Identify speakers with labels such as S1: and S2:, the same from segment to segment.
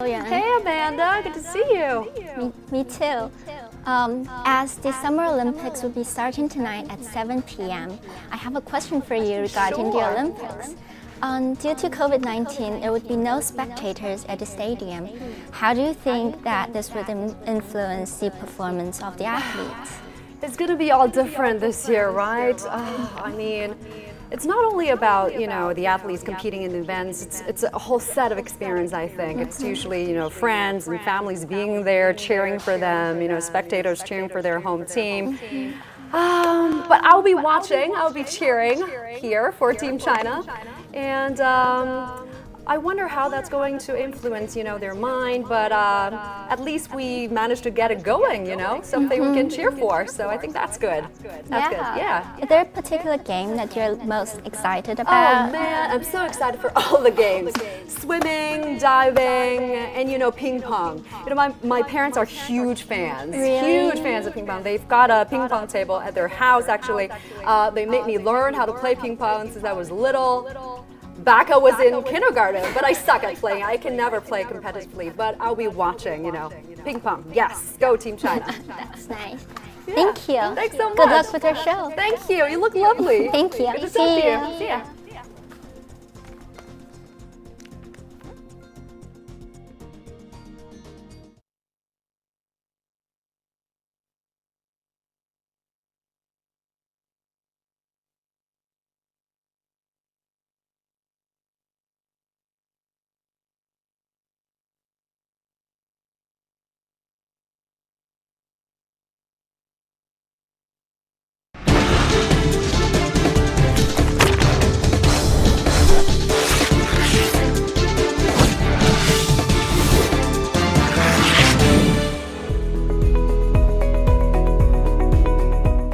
S1: Yeah.
S2: Hey Amanda, good to see you.
S1: Me too. As the Summer Olympics will be starting tonight at 7 p.m., I have a question for you regarding the Olympics. Due to COVID-19, there would be no spectators at the stadium. How do you think that this would influence the performance of the athletes?
S2: It's going to be all different this year, right? I mean, it's not only about, the athletes competing in events, it's a whole set of experience, I think. It's usually, friends and families being there, cheering for them, spectators cheering for their home team. But I'll be watching, I'll be cheering here for Team China. And I wonder how that's going to influence, their mind, but at least we managed to get it going, something we can cheer for. So I think that's good. That's good, yeah.
S1: Is there a particular game that you're most excited about?
S2: Oh man, I'm so excited for all the games. Swimming, diving, and ping pong. My parents are huge fans.
S1: Really?
S2: Huge fans of ping pong. They've got a ping pong table at their house, actually. They made me learn how to play ping pong since I was little. Back I was in kindergarten, but I suck at playing. I can never play competitively, but I'll be watching, Ping pong, yes, go Team China.
S1: That's nice.
S2: Yeah.
S1: Thank you.
S2: Thanks so much.
S1: Good luck with your show.
S2: Thank you. You look lovely.
S1: Thank you.
S2: Good to talk to you. See ya.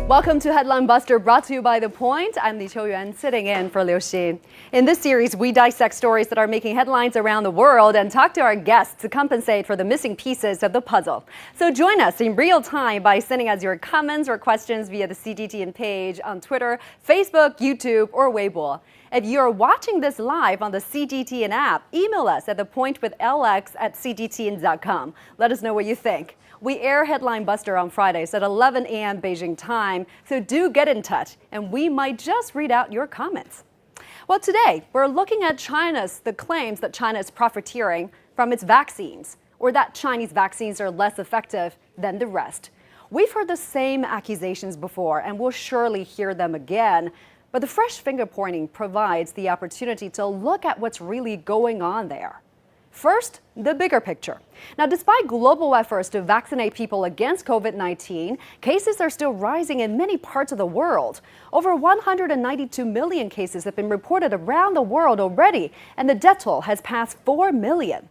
S2: Welcome to Headline Buster, brought to you by The Point. I'm Li Qiuyuan, sitting in for Liu Xin. In this series, we dissect stories that are making headlines around the world and talk to our guests to compensate for the missing pieces of the puzzle. So join us in real time by sending us your comments or questions via the CGTN page on Twitter, Facebook, YouTube, or Weibo. If you're watching this live on the CGTN app, email us at thepointwithlx@cgtn.com. Let us know what you think. We air Headline Buster on Fridays at 11 a.m. Beijing time, so do get in touch, and we might just read out your comments. Well, today, we're looking at the claims that China is profiteering from its vaccines, or that Chinese vaccines are less effective than the rest. We've heard the same accusations before, and we'll surely hear them again. But the fresh finger-pointing provides the opportunity to look at what's really going on there. First, the bigger picture. Now, despite global efforts to vaccinate people against COVID-19, cases are still rising in many parts of the world. Over 192 million cases have been reported around the world already, and the death toll has passed 4 million.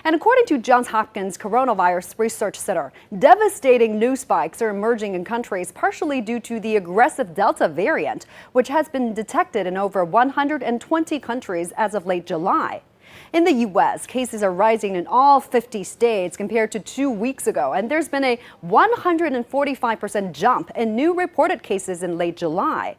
S2: And according to Johns Hopkins Coronavirus Research Center, devastating new spikes are emerging in countries partially due to the aggressive Delta variant, which has been detected in over 120 countries as of late July. In the U.S., cases are rising in all 50 states compared to 2 weeks ago, and there's been a 145% jump in new reported cases in late July.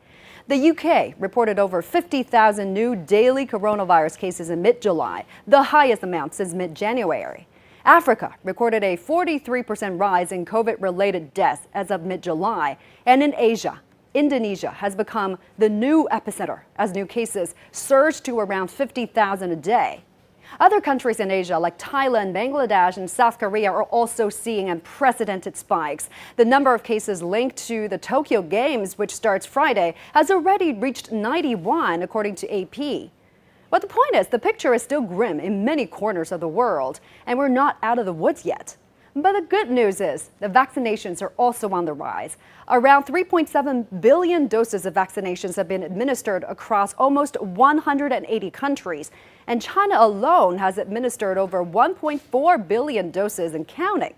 S2: The U.K. reported over 50,000 new daily coronavirus cases in mid-July, the highest amount since mid-January. Africa recorded a 43% rise in COVID-related deaths as of mid-July, and in Asia, Indonesia has become the new epicenter as new cases surged to around 50,000 a day. Other countries in Asia like Thailand, Bangladesh, and South Korea are also seeing unprecedented spikes. The number of cases linked to the Tokyo Games, which starts Friday, has already reached 91, according to AP. But the point is, the picture is still grim in many corners of the world, and we're not out of the woods yet. But the good news is the vaccinations are also on the rise. Around 3.7 billion doses of vaccinations have been administered across almost 180 countries, and China alone has administered over 1.4 billion doses and counting.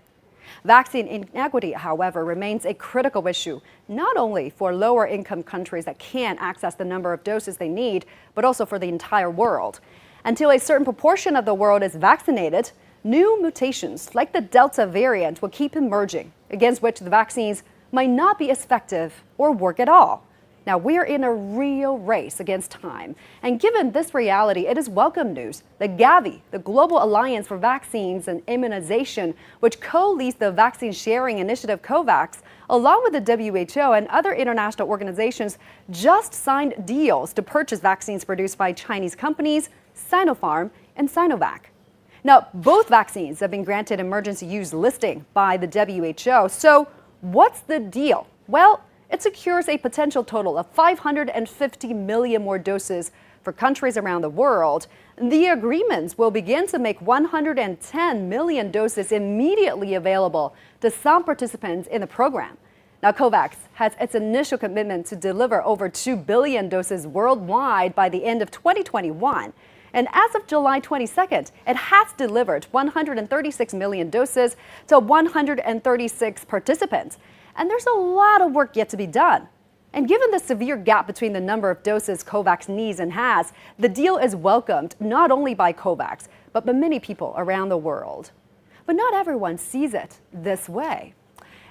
S2: Vaccine inequity, however, remains a critical issue, not only for lower-income countries that can't access the number of doses they need, but also for the entire world. Until a certain proportion of the world is vaccinated, new mutations like the Delta variant will keep emerging, against which the vaccines might not be as effective or work at all. Now, we're in a real race against time. And given this reality, it is welcome news that Gavi, the Global Alliance for Vaccines and Immunization, which co-leads the vaccine sharing initiative COVAX, along with the WHO and other international organizations, just signed deals to purchase vaccines produced by Chinese companies Sinopharm and Sinovac. Now, both vaccines have been granted emergency use listing by the WHO. So what's the deal? Well, it secures a potential total of 550 million more doses for countries around the world. The agreements will begin to make 110 million doses immediately available to some participants in the program. Now, COVAX has its initial commitment to deliver over 2 billion doses worldwide by the end of 2021. And as of July 22nd, it has delivered 136 million doses to 136 participants. And there's a lot of work yet to be done. And given the severe gap between the number of doses COVAX needs and has, the deal is welcomed not only by COVAX, but by many people around the world. But not everyone sees it this way.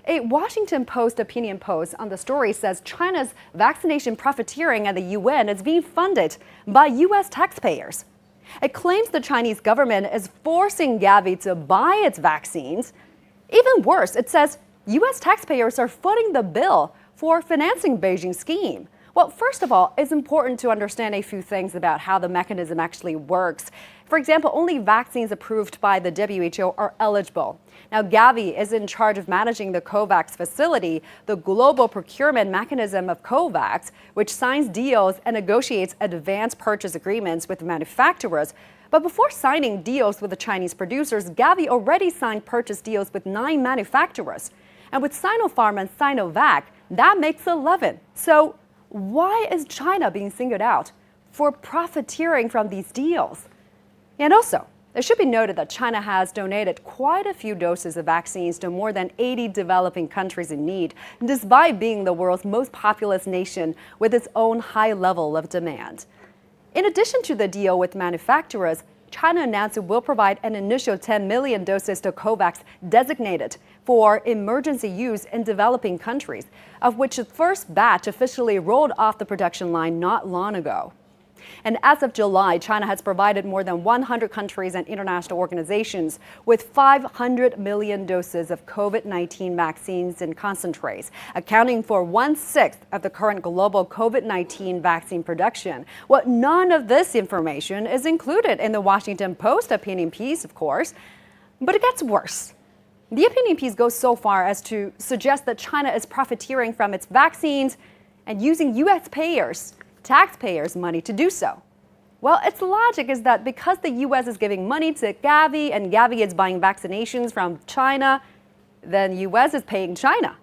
S2: A Washington Post opinion post on the story says China's vaccination profiteering at the UN is being funded by U.S. taxpayers. It claims the Chinese government is forcing Gavi to buy its vaccines. Even worse, it says U.S. taxpayers are footing the bill for financing Beijing's scheme. Well, first of all, it's important to understand a few things about how the mechanism actually works. For example, only vaccines approved by the WHO are eligible. Now, Gavi is in charge of managing the COVAX facility, the global procurement mechanism of COVAX, which signs deals and negotiates advance purchase agreements with manufacturers. But before signing deals with the Chinese producers, Gavi already signed purchase deals with 9 manufacturers. And with Sinopharm and Sinovac, that makes 11. So why is China being singled out for profiteering from these deals? And also, it should be noted that China has donated quite a few doses of vaccines to more than 80 developing countries in need, despite being the world's most populous nation with its own high level of demand. In addition to the deal with manufacturers, China announced it will provide an initial 10 million doses to COVAX designated for emergency use in developing countries, of which the first batch officially rolled off the production line not long ago. And as of July, China has provided more than 100 countries and international organizations with 500 million doses of COVID-19 vaccines and concentrates, accounting for 1/6 of the current global COVID-19 vaccine production. Well, none of this information is included in the Washington Post opinion piece, of course, but it gets worse. The opinion piece goes so far as to suggest that China is profiteering from its vaccines and using U.S. taxpayers' money to do so. Well, its logic is that because the U.S. is giving money to Gavi and Gavi is buying vaccinations from China, then U.S. is paying China.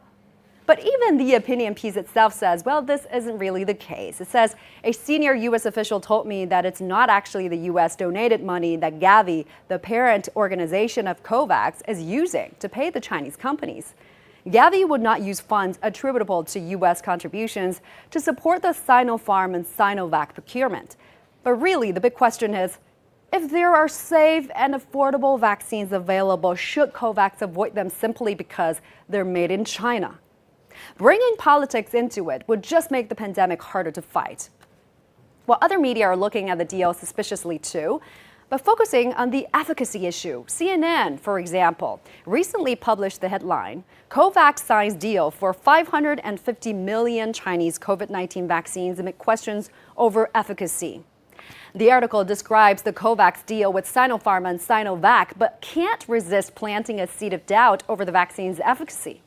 S2: But even the opinion piece itself says, well, this isn't really the case. It says, a senior U.S. official told me that it's not actually the U.S. donated money that Gavi, the parent organization of COVAX, is using to pay the Chinese companies. Gavi would not use funds attributable to U.S. contributions to support the Sinopharm and Sinovac procurement. But really, the big question is, if there are safe and affordable vaccines available, should COVAX avoid them simply because they're made in China? Bringing politics into it would just make the pandemic harder to fight. Well, other media are looking at the deal suspiciously too, but focusing on the efficacy issue. CNN, for example, recently published the headline, COVAX signs deal for 550 million Chinese COVID-19 vaccines amid questions over efficacy. The article describes the COVAX deal with Sinopharm and Sinovac, but can't resist planting a seed of doubt over the vaccine's efficacy.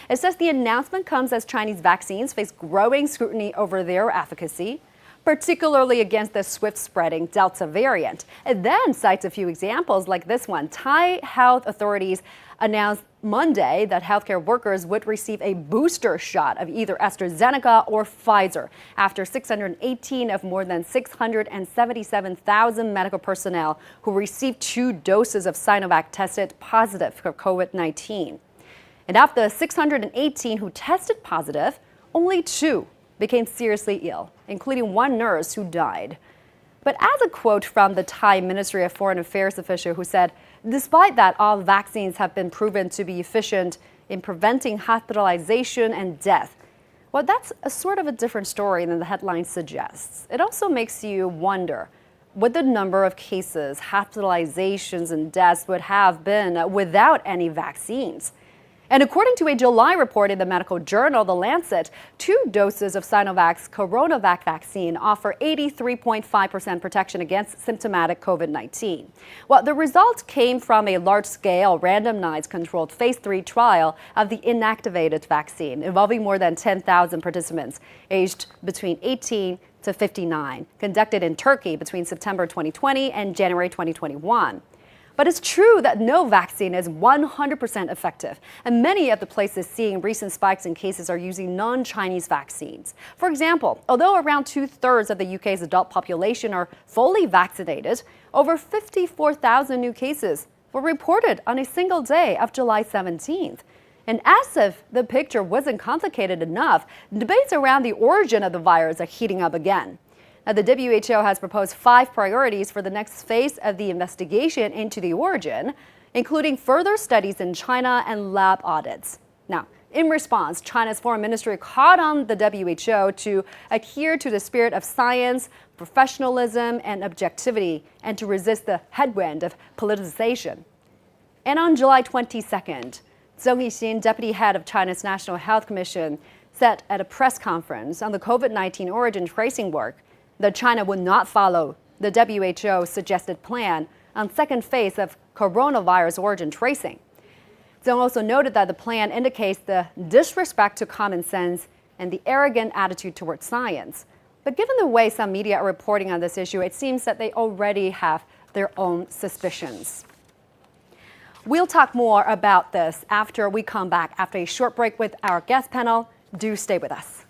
S2: It says the announcement comes as Chinese vaccines face growing scrutiny over their efficacy, particularly against the swift-spreading Delta variant. It then cites a few examples like this one. Thai health authorities announced Monday that healthcare workers would receive a booster shot of either AstraZeneca or Pfizer after 618 of more than 677,000 medical personnel who received 2 doses of Sinovac tested positive for COVID-19. And of the 618 who tested positive, only 2 became seriously ill, including 1 nurse who died. But as a quote from the Thai Ministry of Foreign Affairs official who said, despite that all vaccines have been proven to be efficient in preventing hospitalization and death, Well, that's a sort of a different story than the headline suggests. It also makes you wonder what the number of cases, hospitalizations, and deaths would have been without any vaccines. And according to a July report in the medical journal, The Lancet, 2 doses of Sinovac's CoronaVac vaccine offer 83.5% protection against symptomatic COVID-19. Well, the results came from a large-scale, randomized, controlled phase 3 trial of the inactivated vaccine involving more than 10,000 participants aged between 18 to 59, conducted in Turkey between September 2020 and January 2021. But it's true that no vaccine is 100% effective, and many of the places seeing recent spikes in cases are using non-Chinese vaccines. For example, although around 2/3 of the UK's adult population are fully vaccinated, over 54,000 new cases were reported on a single day of July 17th. And as if the picture wasn't complicated enough, debates around the origin of the virus are heating up again. Now, the WHO has proposed 5 priorities for the next phase of the investigation into the origin, including further studies in China and lab audits. Now, in response, China's foreign ministry called on the WHO to adhere to the spirit of science, professionalism, and objectivity, and to resist the headwind of politicization. And on July 22nd, Zheng Yixin, deputy head of China's National Health Commission, said at a press conference on the COVID-19 origin tracing work that China would not follow the WHO's suggested plan on second phase of coronavirus origin tracing. Zheng also noted that the plan indicates the disrespect to common sense and the arrogant attitude towards science. But given the way some media are reporting on this issue, it seems that they already have their own suspicions. We'll talk more about this after we come back after a short break with our guest panel. Do stay with us.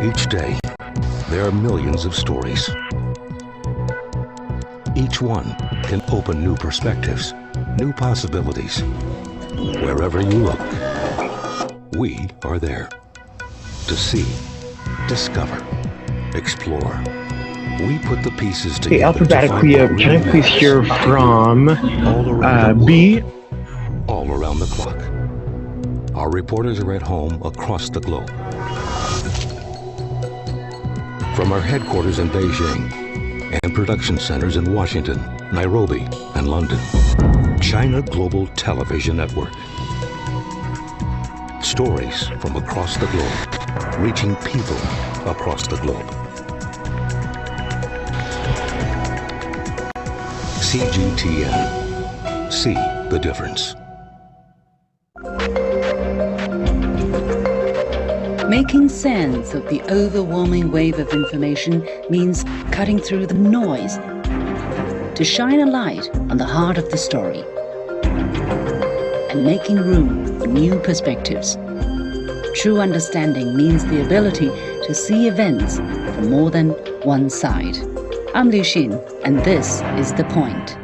S3: Each day, there are millions of stories. Each one can open new perspectives, new possibilities. Wherever you look, we are there. To see, discover, explore. We put the pieces together.
S4: Okay, alphabetically, can I please hear from B?
S3: All around the clock. Our reporters are at home across the globe. From our headquarters in Beijing and production centers in Washington, Nairobi, and London, China Global Television Network. Stories from across the globe, reaching people across the globe. CGTN. See the difference.
S5: Making sense of the overwhelming wave of information means cutting through the noise to shine a light on the heart of the story and making room for new perspectives. True understanding means the ability to see events from more than one side. I'm Liu Xin, and this is The Point.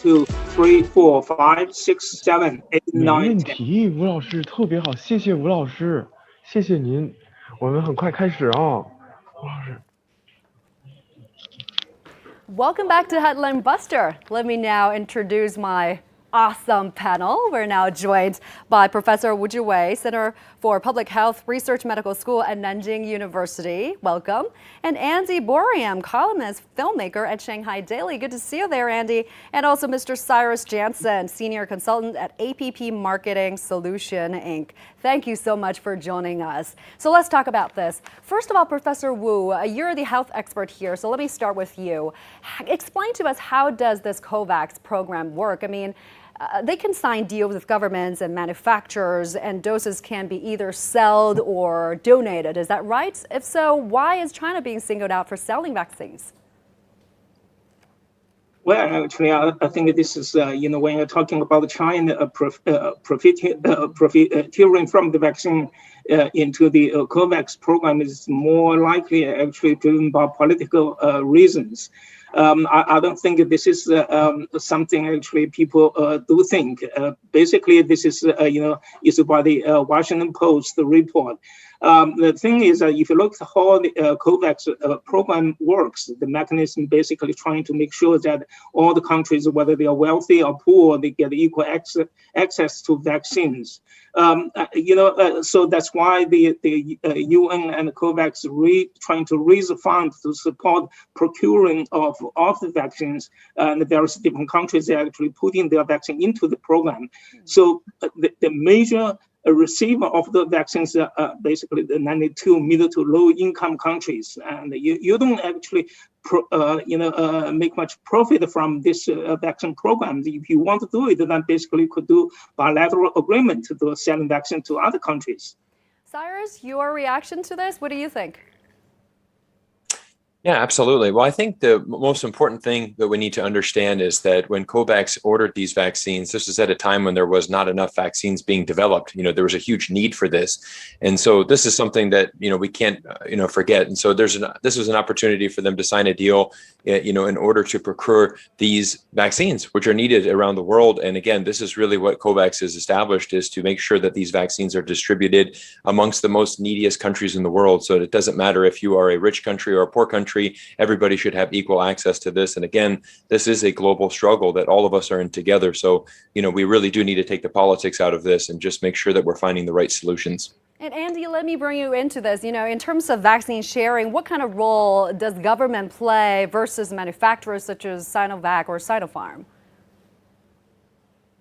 S6: 2, 3, 4, 5, 6, 7, 8,
S4: 没
S6: 9,
S4: 问
S6: 10.
S4: 题，吴老师特别好，谢谢吴老师，谢谢您。我们很快开始啊，吴老师。
S2: Welcome back to Headline Buster. Let me now introduce my awesome panel. We're now joined by Professor Wu Zhiwei, Center for Public Health Research Medical School at Nanjing University. Welcome. And Andy Boriam, columnist, filmmaker at Shanghai Daily. Good to see you there, Andy. And also Mr. Cyrus Jansen, senior consultant at APP Marketing Solution, Inc. Thank you so much for joining us. So let's talk about this. First of all, Professor Wu, you're the health expert here, so let me start with you. Explain to us, how does this COVAX program work? I mean, they can sign deals with governments and manufacturers, and doses can be either sold or donated. Is that right? If so, why is China being singled out for selling vaccines?
S6: Well, actually, I think this is, when you're talking about China profiteering from the vaccine into the COVAX program is more likely actually driven by political reasons. I don't think this is something actually people do think. Basically, this is is by the Washington Post report. The thing is, if you look at how the COVAX program works, the mechanism basically trying to make sure that all the countries, whether they are wealthy or poor, they get equal access to vaccines. So that's why the UN and COVAX trying to raise funds to support procuring of the vaccines. And various different countries are actually putting their vaccine into the program. So the major receiver of the vaccines are basically the 92 middle to low income countries, and you don't actually make much profit from this vaccine program. If you want to do it, then basically you could do bilateral agreement to selling vaccine to other countries.
S2: Cyrus, your reaction to this? What do you think?
S7: Yeah, absolutely. Well, I think the most important thing that we need to understand is that when COVAX ordered these vaccines, this is at a time when there was not enough vaccines being developed. There was a huge need for this. And so this is something that, we can't, forget. And so this was an opportunity for them to sign a deal, in order to procure these vaccines, which are needed around the world. And again, this is really what COVAX has established, is to make sure that these vaccines are distributed amongst the most neediest countries in the world. So it doesn't matter if you are a rich country or a poor country. Everybody should have equal access to this. And again, this is a global struggle that all of us are in together. So, we really do need to take the politics out of this and just make sure that we're finding the right solutions.
S2: And Andy, let me bring you into this. In terms of vaccine sharing, what kind of role does government play versus manufacturers such as Sinovac or Sinopharm?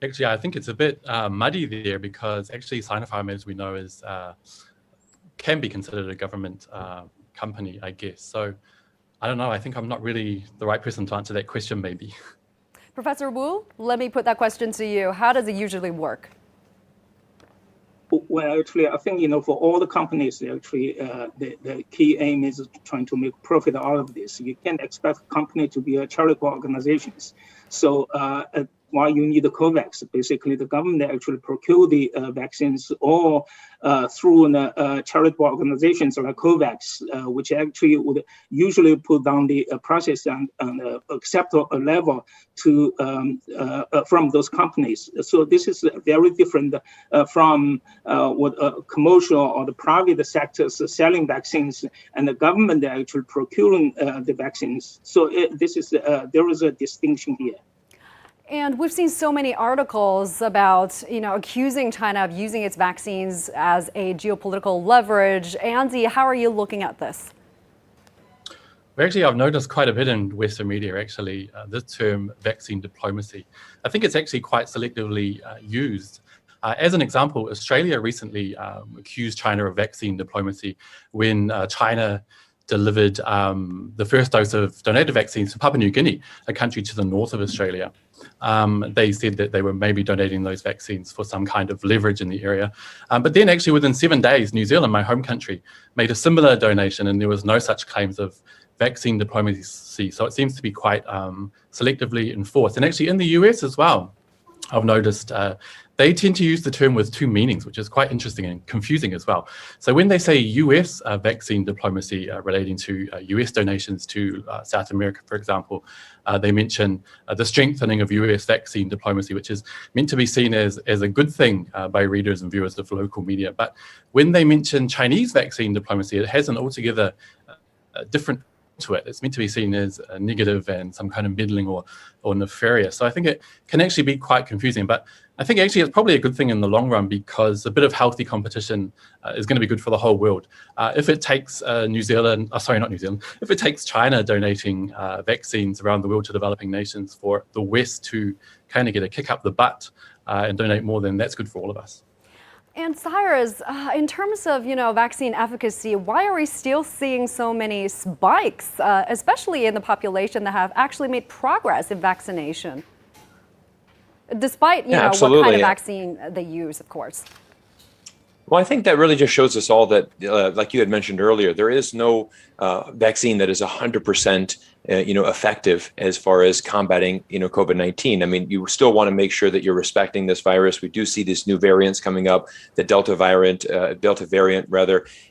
S8: Actually, I think it's a bit muddy there, because actually Sinopharm, as we know, can be considered a government company, I guess. So I don't know. I think I'm not really the right person to answer that question, maybe.
S2: Professor Wu, let me put that question to you. How does it usually work?
S6: Well, actually, I think, for all the companies, actually, the key aim is trying to make profit out of this. You can't expect a company to be a charitable organizations. So why you need the COVAX? Basically, the government actually procure the vaccines or through charitable organizations like COVAX, which actually would usually put down the prices and acceptable level to from those companies. So this is very different from what commercial or the private sectors selling vaccines and the government actually procuring the vaccines. So there is a distinction here.
S2: And we've seen so many articles about, accusing China of using its vaccines as a geopolitical leverage. Andy, how are you looking at this?
S8: Well, actually, I've noticed quite a bit in Western media, actually, this term vaccine diplomacy. I think it's actually quite selectively used. As an example, Australia recently accused China of vaccine diplomacy when China delivered the first dose of donated vaccines to Papua New Guinea, a country to the north of Australia. They said that they were maybe donating those vaccines for some kind of leverage in the area. But then actually within 7 days, New Zealand, my home country, made a similar donation, and there was no such claims of vaccine diplomacy. So it seems to be quite selectively enforced. And actually in the US as well, I've noticed they tend to use the term with two meanings, which is quite interesting and confusing as well. So when they say US vaccine diplomacy relating to US donations to South America, for example, they mention the strengthening of US vaccine diplomacy, which is meant to be seen as a good thing by readers and viewers of local media. But when they mention Chinese vaccine diplomacy, it has an altogether different to it. It's meant to be seen as a negative and some kind of meddling or nefarious. So I think it can actually be quite confusing, but I think actually it's probably a good thing in the long run, because a bit of healthy competition is going to be good for the whole world. If it takes if it takes China donating vaccines around the world to developing nations for the West to kind of get a kick up the butt and donate more, then that's good for all of us.
S2: And Cyrus, in terms of vaccine efficacy, why are we still seeing so many spikes, especially in the population that have actually made progress in vaccination, despite what kind of vaccine they use, of course?
S7: Well, I think that really just shows us all that, like you had mentioned earlier, there is no vaccine that is 100% effective as far as combating, COVID-19. I mean, you still want to make sure that you're respecting this virus. We do see these new variants coming up. The Delta variant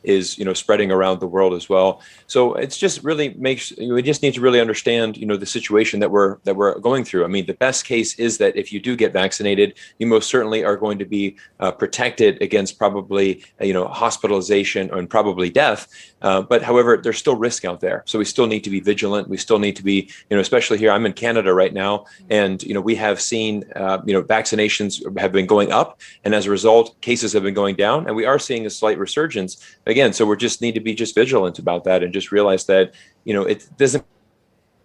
S7: is, spreading around the world as well. So it's just really we just need to really understand, the situation that we're going through. I mean, the best case is that if you do get vaccinated, you most certainly are going to be protected against probably, hospitalization and probably death. But however, there's still risk out there. So we still need to be vigilant. We still need to be, especially here, I'm in Canada right now, and, we have seen, vaccinations have been going up. And as a result, cases have been going down, and we are seeing a slight resurgence again. So we just need to be just vigilant about that and just realize that, it doesn't,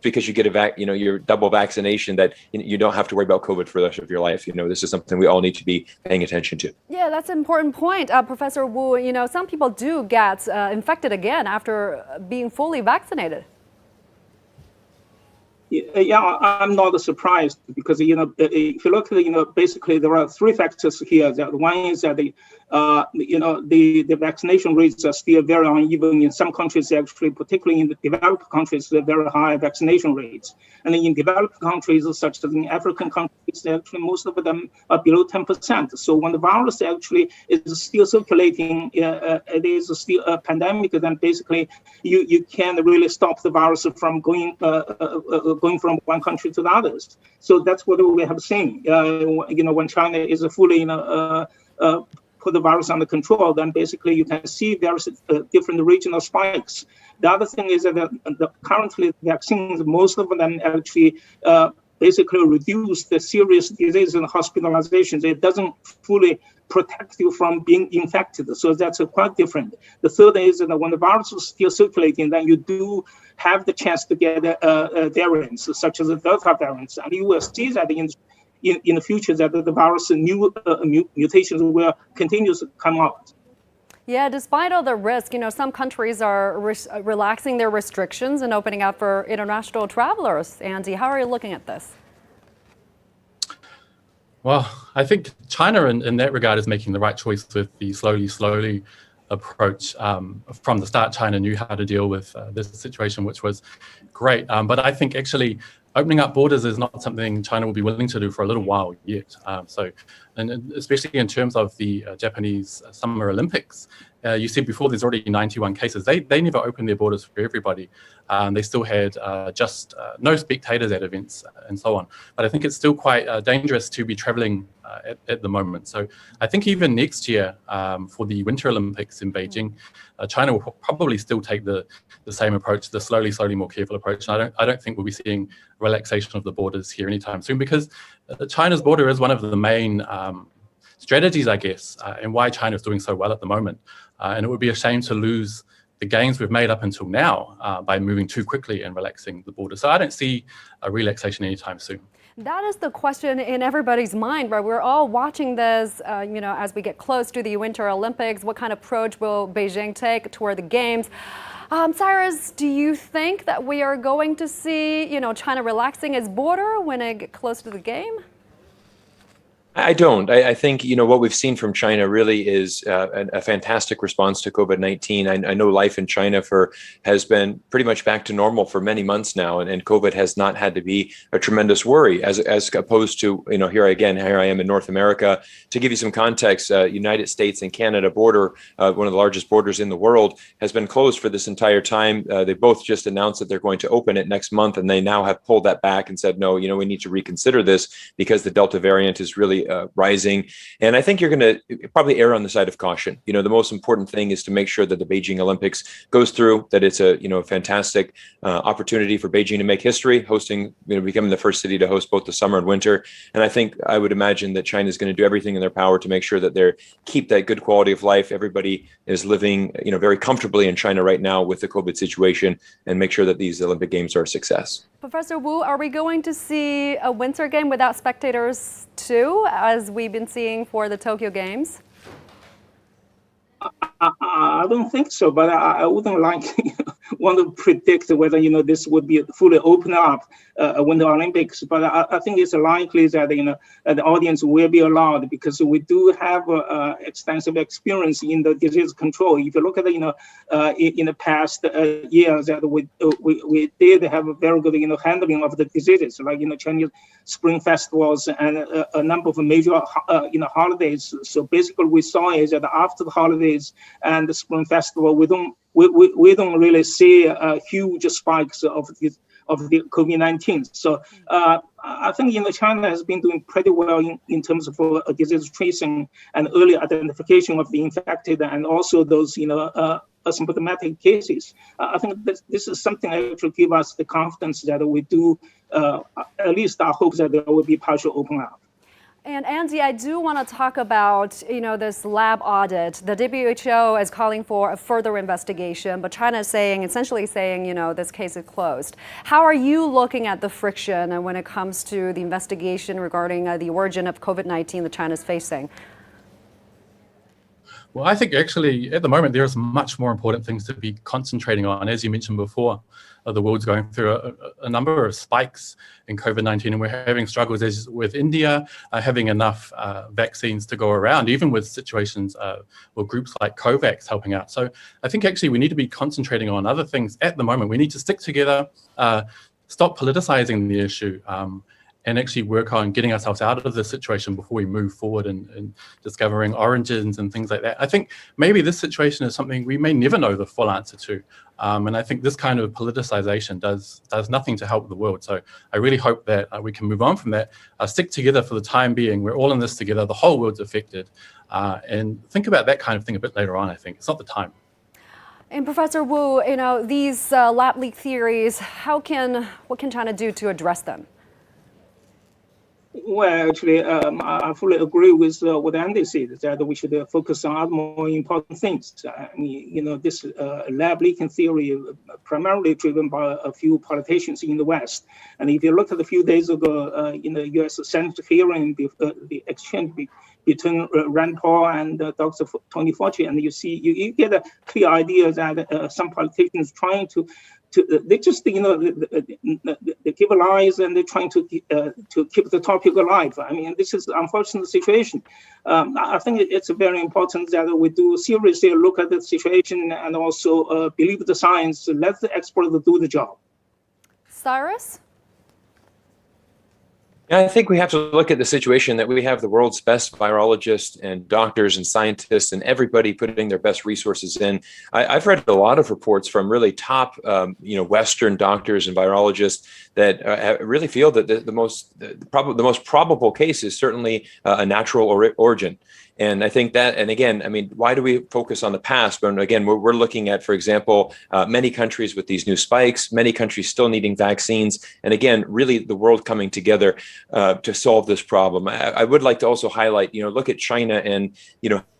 S7: because you get your double vaccination, that you don't have to worry about COVID for the rest of your life. This is something we all need to be paying attention to.
S2: Yeah, that's an important point. Professor Wu, some people do get infected again after being fully vaccinated.
S6: Yeah, I'm not surprised because, if you look at, basically there are three factors here. That one is that the vaccination rates are still very uneven in some countries, actually, particularly in the developed countries, they're very high vaccination rates. And in developed countries, such as in African countries, actually most of them are below 10%. So when the virus actually is still circulating, it is still a pandemic, then basically you can't really stop the virus from going from one country to the others. So that's what we have seen. When China is fully put the virus under control, then basically you can see various different regional spikes. The other thing is that currently vaccines, most of them actually basically reduce the serious disease and hospitalizations. It doesn't fully protect you from being infected. So that's quite different. The third is that when the virus is still circulating, then you do have the chance to get variants, such as the Delta variants. And you will see that in the future that the virus new mutations will continue to come out.
S2: Yeah, despite all the risk, some countries are relaxing their restrictions and opening up for international travelers. Andy, how are you looking at this?
S8: Well, I think China in that regard is making the right choice with the slowly approach. From the start, China knew how to deal with this situation, which was great. But I think actually opening up borders is not something China will be willing to do for a little while yet. And especially in terms of the Japanese Summer Olympics, you said before there's already 91 cases. They never opened their borders for everybody. They still had just no spectators at events and so on. But I think it's still quite dangerous to be traveling at the moment. So I think even next year for the Winter Olympics in Beijing, China will probably still take the same approach, the slowly more careful approach. And I don't think we'll be seeing relaxation of the borders here anytime soon, because China's border is one of the main strategies, I guess, and why China is doing so well at the moment. And it would be a shame to lose the gains we've made up until now by moving too quickly and relaxing the border. So I don't see a relaxation anytime soon.
S2: That is the question in everybody's mind, right? We're all watching this, as we get close to the Winter Olympics. What kind of approach will Beijing take toward the games? Cyrus, do you think that we are going to see, China relaxing its border when it gets close to the game?
S7: I don't. I think, what we've seen from China really is a fantastic response to COVID-19. I know life in China has been pretty much back to normal for many months now, and COVID has not had to be a tremendous worry as opposed to, here I am in North America. To give you some context, United States and Canada border, one of the largest borders in the world, has been closed for this entire time. They both just announced that they're going to open it next month, and they now have pulled that back and said, no, we need to reconsider this because the Delta variant is really rising. And I think you're going to probably err on the side of caution. The most important thing is to make sure that the Beijing Olympics goes through, that it's a fantastic opportunity for Beijing to make history, hosting, becoming the first city to host both the summer and winter. And I would imagine that China is going to do everything in their power to make sure that they keep that good quality of life. Everybody is living, very comfortably in China right now with the COVID situation, and make sure that these Olympic Games are a success.
S2: Professor Wu, are we going to see a winter game without spectators too, as we've been seeing for the Tokyo Games?
S6: I don't think so, but I wouldn't like want to predict whether this would be fully open up Winter Olympics, but I think it's likely that the audience will be allowed because we do have extensive experience in the disease control. If you look at in the past years that we did have a very good handling of the diseases, like Chinese Spring Festivals and a number of major holidays. So basically, we saw is that after the holidays and the Spring Festival, we don't really see huge spikes of the COVID-19. So I think China has been doing pretty well in terms of disease tracing and early identification of the infected and also those asymptomatic cases. I think this is something that actually gives us the confidence that we do, at least I hope that there will be partial open up.
S2: And Andy, I do want to talk about, this lab audit. The WHO is calling for a further investigation, but China is essentially saying, this case is closed. How are you looking at the friction when it comes to the investigation regarding the origin of COVID-19 that China is facing?
S8: Well, I think actually at the moment there's much more important things to be concentrating on. As you mentioned before, the world's going through a number of spikes in COVID-19, and we're having struggles as with India having enough vaccines to go around, even with situations or groups like COVAX helping out. So I think actually we need to be concentrating on other things at the moment. We need to stick together, stop politicizing the issue, and actually work on getting ourselves out of the situation before we move forward and discovering origins and things like that. I think maybe this situation is something we may never know the full answer to. And I think this kind of politicization does nothing to help the world. So I really hope that we can move on from that, stick together for the time being. We're all in this together. The whole world's affected. And think about that kind of thing a bit later on, I think. It's not the time.
S2: And Professor Wu, these lab leak theories, what can China do to address them?
S6: Well, actually, I fully agree with what Andy said, that we should focus on other more important things. I mean, this lab leaking theory primarily driven by a few politicians in the West. And if you look at a few days ago in the U.S. Senate hearing, the exchange between Rand Paul and Dr. Tony Fauci, and you get a clear idea that some politicians trying to they just they give lies and they're trying to keep the topic alive. I mean, this is an unfortunate situation. I think it's very important that we do seriously look at the situation and also believe the science. Let the experts do the job.
S2: Cyrus?
S7: Yeah, I think we have to look at the situation that we have the world's best virologists and doctors and scientists and everybody putting their best resources in. I've read a lot of reports from really top, Western doctors and virologists that really feel that the most probable case is certainly a natural origin. And I think that, and again, I mean, why do we focus on the past? But again, we're looking at, for example, many countries with these new spikes, many countries still needing vaccines. And again, really the world coming together to solve this problem. I would like to also highlight, look at China and,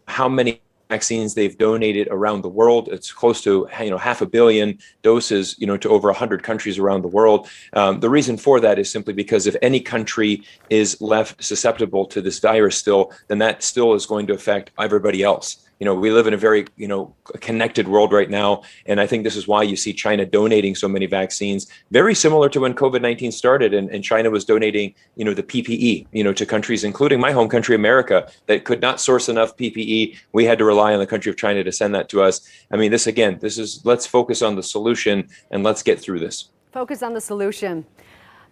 S7: how many vaccines they've donated around the world. It's close to 500 million doses, to over 100 countries around the world. The reason for that is simply because if any country is left susceptible to this virus still, then that still is going to affect everybody else. We live in a very, connected world right now. And I think this is why you see China donating so many vaccines, very similar to when COVID-19 started and China was donating, the PPE, to countries, including my home country, America, that could not source enough PPE. We had to rely on the country of China to send that to us. I mean, let's focus on the solution and let's get through this.
S2: Focus on the solution.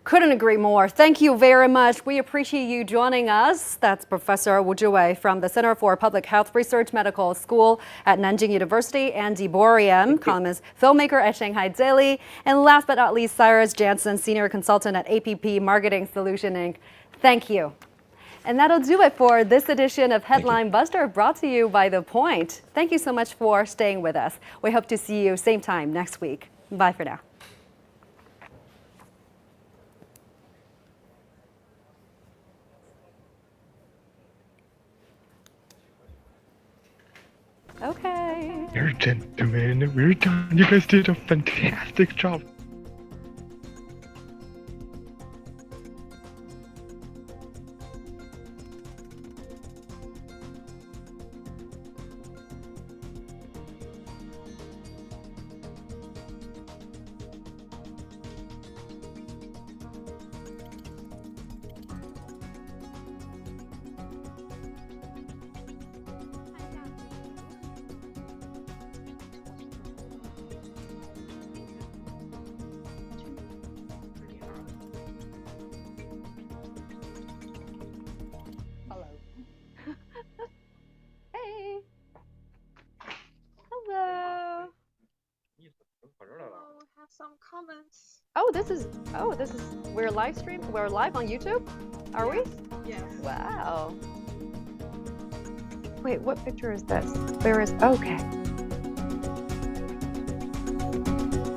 S2: Couldn't agree more. Thank you very much. We appreciate you joining us. That's Professor Wu Zhiwei from the Center for Public Health Research Medical School at Nanjing University, Andy Boriam, columnist, filmmaker at Shanghai Daily, and last but not least, Cyrus Jansen, Senior Consultant at APP Marketing Solution Inc. Thank you. And that'll do it for this edition of Headline Buster, brought to you by The Point. Thank you so much for staying with us. We hope to see you same time next week. Bye for now. Okay.
S4: You're gentlemen, we're done. You guys did a fantastic job.
S9: have some comments.
S2: We're live stream. We're live on YouTube. Are we?
S9: Yes.
S2: Wow. Wait, what picture is this? There is, okay.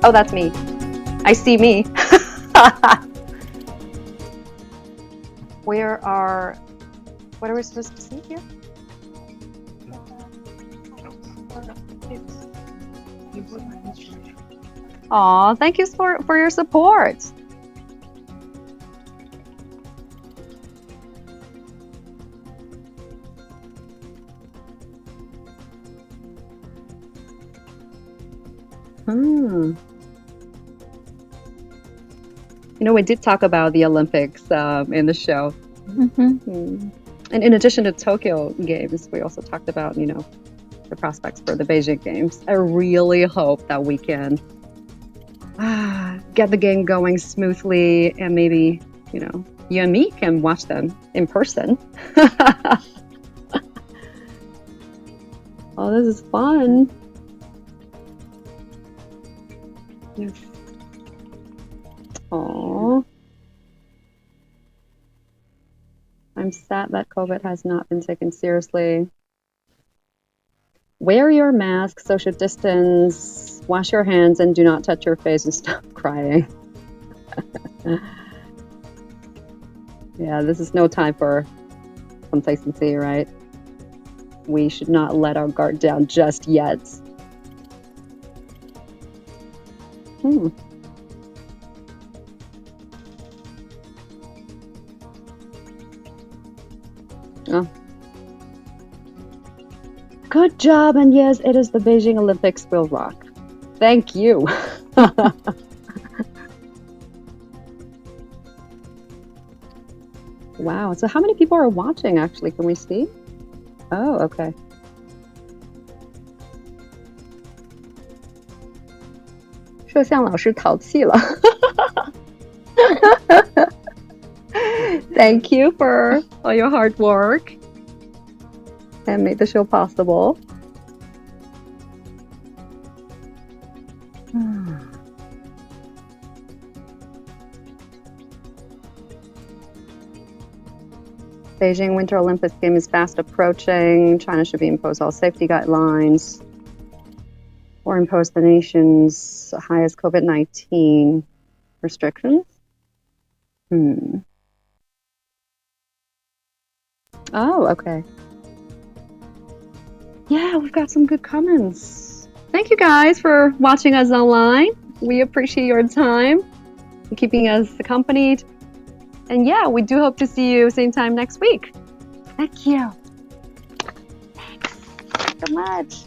S2: Oh, that's me. I see me. What are we supposed to see here? Aw, thank you for your support. You know, we did talk about the Olympics in the show. And in addition to Tokyo Games, we also talked about, you know, the prospects for the Beijing Games. I really hope that we can get the game going smoothly, and maybe, you know, you and me can watch them in person. Oh, this is fun. Yes. Aww. I'm sad that COVID has not been taken seriously. Wear your mask, social distance, wash your hands, and do not touch your face and stop crying. Yeah, this is no time for complacency, right? We should not let our guard down just yet. Oh. Good job, and yes, it is the Beijing Olympics will rock. Thank you. Wow, so how many people are watching actually? Can we see? Oh, okay. Thank you for all your hard work and made the show possible. Beijing Winter Olympics game is fast approaching. China should be impose all safety guidelines or impose the nation's highest COVID-19 restrictions. Oh, okay. Yeah, we've got some good comments. Thank you guys for watching us online. We appreciate your time and keeping us accompanied. And yeah, we do hope to see you same time next week. Thank you. Thanks so much.